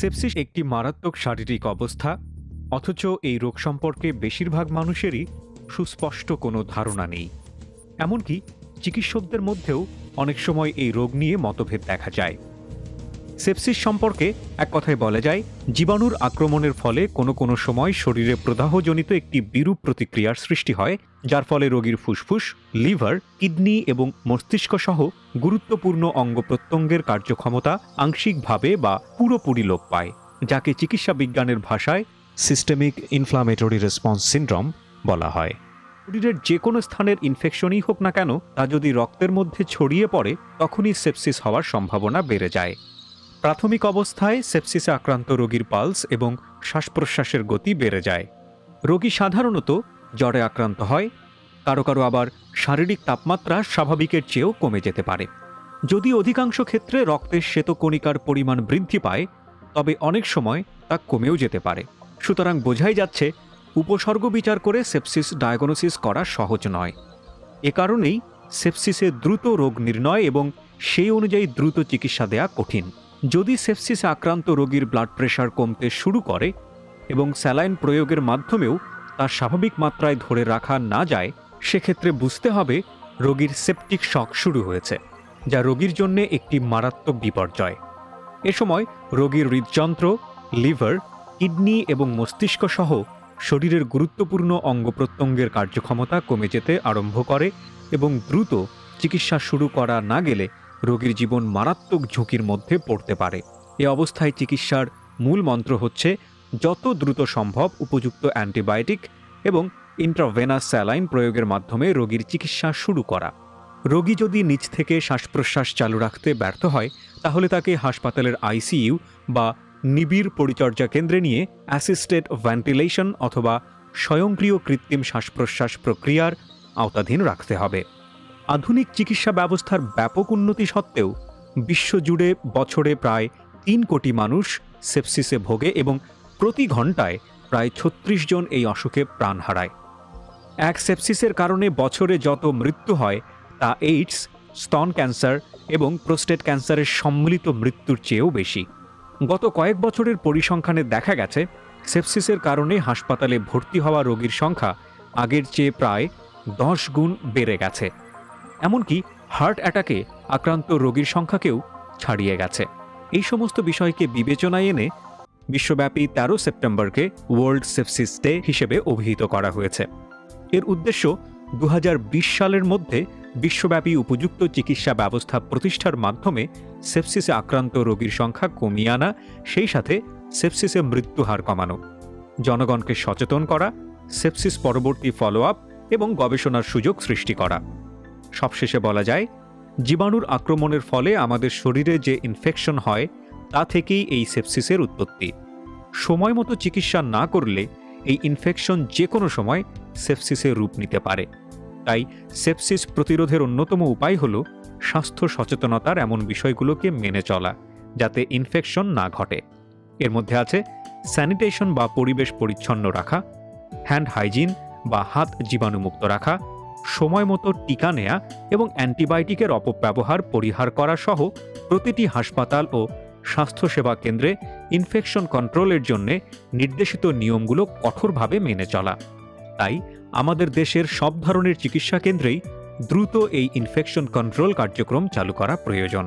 Sepsis একটি মারাত্মক শারীরিক অবস্থা, অথচ এই রোগ সম্পর্কে বেশিরভাগ মানুষেরই সুস্পষ্ট কোনো ধারণা নেই। এমনকি চিকিৎসকদের মধ্যেও অনেক সময় এই রোগ নিয়ে মতভেদ দেখা যায়। সেপসিস সম্পর্কে এক কথায় বলা যায়, জীবাণুর আক্রমণের ফলে কোনো কোনো সময় শরীরে প্রদাহজনিত একটি বিরূপ প্রতিক্রিয়ার সৃষ্টি হয়, যার ফলে রোগীর ফুসফুস, লিভার, কিডনি এবং মস্তিষ্ক সহ গুরুত্বপূর্ণ অঙ্গ প্রত্যঙ্গের কার্যক্ষমতা আংশিকভাবে বা পুরোপুরি লোপ পায়, যাকে চিকিৎসা বিজ্ঞানের ভাষায় সিস্টেমিক ইনফ্লামেটরি রেসপন্স সিনড্রোম বলা হয়। শরীরের যে কোনো স্থানের ইনফেকশনই হোক না কেন, তা যদি রক্তের মধ্যে ছড়িয়ে পড়ে তখনই সেপসিস হওয়ার সম্ভাবনা বেড়ে যায়। প্রাথমিক অবস্থায় সেপসিসে আক্রান্ত রোগীর পালস এবং শ্বাস প্রশ্বাসের গতি বেড়ে যায়। রোগী সাধারণত জ্বরে আক্রান্ত হয়, কারো কারো আবার শারীরিক তাপমাত্রা স্বাভাবিকের চেয়েও কমে যেতে পারে। যদি অধিকাংশ ক্ষেত্রে রক্তের শ্বেতকণিকার পরিমাণ বৃদ্ধি পায়, তবে অনেক সময় তা কমেও যেতে পারে। সুতরাং বোঝাই যাচ্ছে, উপসর্গ বিচার করে সেপসিস ডায়াগনোসিস করা সহজ নয়। এ কারণেই সেপসিসে দ্রুত রোগ নির্ণয় এবং সেই অনুযায়ী দ্রুত চিকিৎসা দেয়া কঠিন। যদি সেপসিসে আক্রান্ত রোগীর ব্লাড প্রেশার কমতে শুরু করে এবং স্যালাইন প্রয়োগের মাধ্যমেও তার স্বাভাবিক মাত্রায় ধরে রাখা না যায়, সেক্ষেত্রে বুঝতে হবে রোগীর সেপটিক শক শুরু হয়েছে, যা রোগীর জন্য একটি মারাত্মক বিপর্যয়। এ সময় রোগীর হৃদযন্ত্র, লিভার, কিডনি এবং মস্তিষ্ক সহ শরীরের গুরুত্বপূর্ণ অঙ্গ প্রত্যঙ্গের কার্যক্ষমতা কমে যেতে আরম্ভ করে এবং দ্রুত চিকিৎসা শুরু করা না গেলে রোগীর জীবন মারাত্মক ঝুঁকির মধ্যে পড়তে পারে। এ অবস্থায় চিকিৎসার মূল মন্ত্র হচ্ছে যত দ্রুত সম্ভব উপযুক্ত অ্যান্টিবায়োটিক এবং ইন্ট্রাভেনাস স্যালাইন প্রয়োগের মাধ্যমে রোগীর চিকিৎসা শুরু করা। রোগী যদি নিজ থেকে শ্বাস প্রশ্বাস চালু রাখতে ব্যর্থ হয়, তাহলে তাকে হাসপাতালের আইসিইউ বা নিবিড় পরিচর্যা কেন্দ্রে নিয়ে অ্যাসিস্টেড ভেন্টিলেশন অথবা স্বয়ংক্রিয় কৃত্রিম শ্বাস প্রশ্বাস প্রক্রিয়ার আওতাধীন রাখতে হবে। আধুনিক চিকিৎসা ব্যবস্থার ব্যাপক উন্নতি সত্ত্বেও বিশ্বজুড়ে বছরে প্রায় ৩ কোটি মানুষ সেপসিসে ভোগে এবং প্রতি ঘন্টায় প্রায় ৩৬ জন এই অসুখে প্রাণ হারায়। এক সেপসিসের কারণে বছরে যত মৃত্যু হয় তা এইডস, স্তন ক্যান্সার এবং প্রোস্টেট ক্যান্সারের সম্মিলিত মৃত্যুর চেয়েও বেশি। গত কয়েক বছরের পরিসংখ্যানে দেখা গেছে, সেপসিসের কারণে হাসপাতালে ভর্তি হওয়া রোগীর সংখ্যা আগের চেয়ে প্রায় 10 গুণ বেড়ে গেছে। এমনকি হার্ট অ্যাটাকে আক্রান্ত রোগীর সংখ্যাকেও ছাড়িয়ে গেছে। এই সমস্ত বিষয়কে বিবেচনায় এনে বিশ্বব্যাপী 13 সেপ্টেম্বরকে ওয়ার্ল্ড সেপসিস ডে হিসেবে অভিহিত করা হয়েছে। এর উদ্দেশ্য 2020 সালের মধ্যে বিশ্বব্যাপী উপযুক্ত চিকিৎসা ব্যবস্থা প্রতিষ্ঠার মাধ্যমে সেপসিসে আক্রান্ত রোগীর সংখ্যা কমিয়ে আনা, সেই সাথে সেপসিসে মৃত্যুহার কমানো, জনগণকে সচেতন করা, সেপসিস পরবর্তী ফলো আপ এবং গবেষণার সুযোগ সৃষ্টি করা। সবশেষে বলা যায়, জীবাণুর আক্রমণের ফলে আমাদের শরীরে যে ইনফেকশন হয় তা থেকেই এই সেপসিসের উৎপত্তি। সময় মতো চিকিৎসা না করলে এই ইনফেকশন যে কোনো সময় সেপসিসের রূপ নিতে পারে। তাই সেপসিস প্রতিরোধের অন্যতম উপায় হল স্বাস্থ্য সচেতনতার এমন বিষয়গুলোকে মেনে চলা, যাতে ইনফেকশন না ঘটে। এর মধ্যে আছে স্যানিটেশন বা পরিবেশ পরিচ্ছন্ন রাখা, হ্যান্ড হাইজিন বা হাত জীবাণুমুক্ত রাখা, সময় মতো টিকা নেয়া এবং অ্যান্টিবায়োটিকের অপব্যবহার পরিহার করা সহ প্রতিটি হাসপাতাল ও স্বাস্থ্যসেবা কেন্দ্রে ইনফেকশন কন্ট্রোলের জন্য নির্দেশিত নিয়মগুলো কঠোরভাবে মেনে চলা। তাই আমাদের দেশের সব ধরনের চিকিৎসা কেন্দ্রেই দ্রুত এই ইনফেকশন কন্ট্রোল কার্যক্রম চালু করা প্রয়োজন।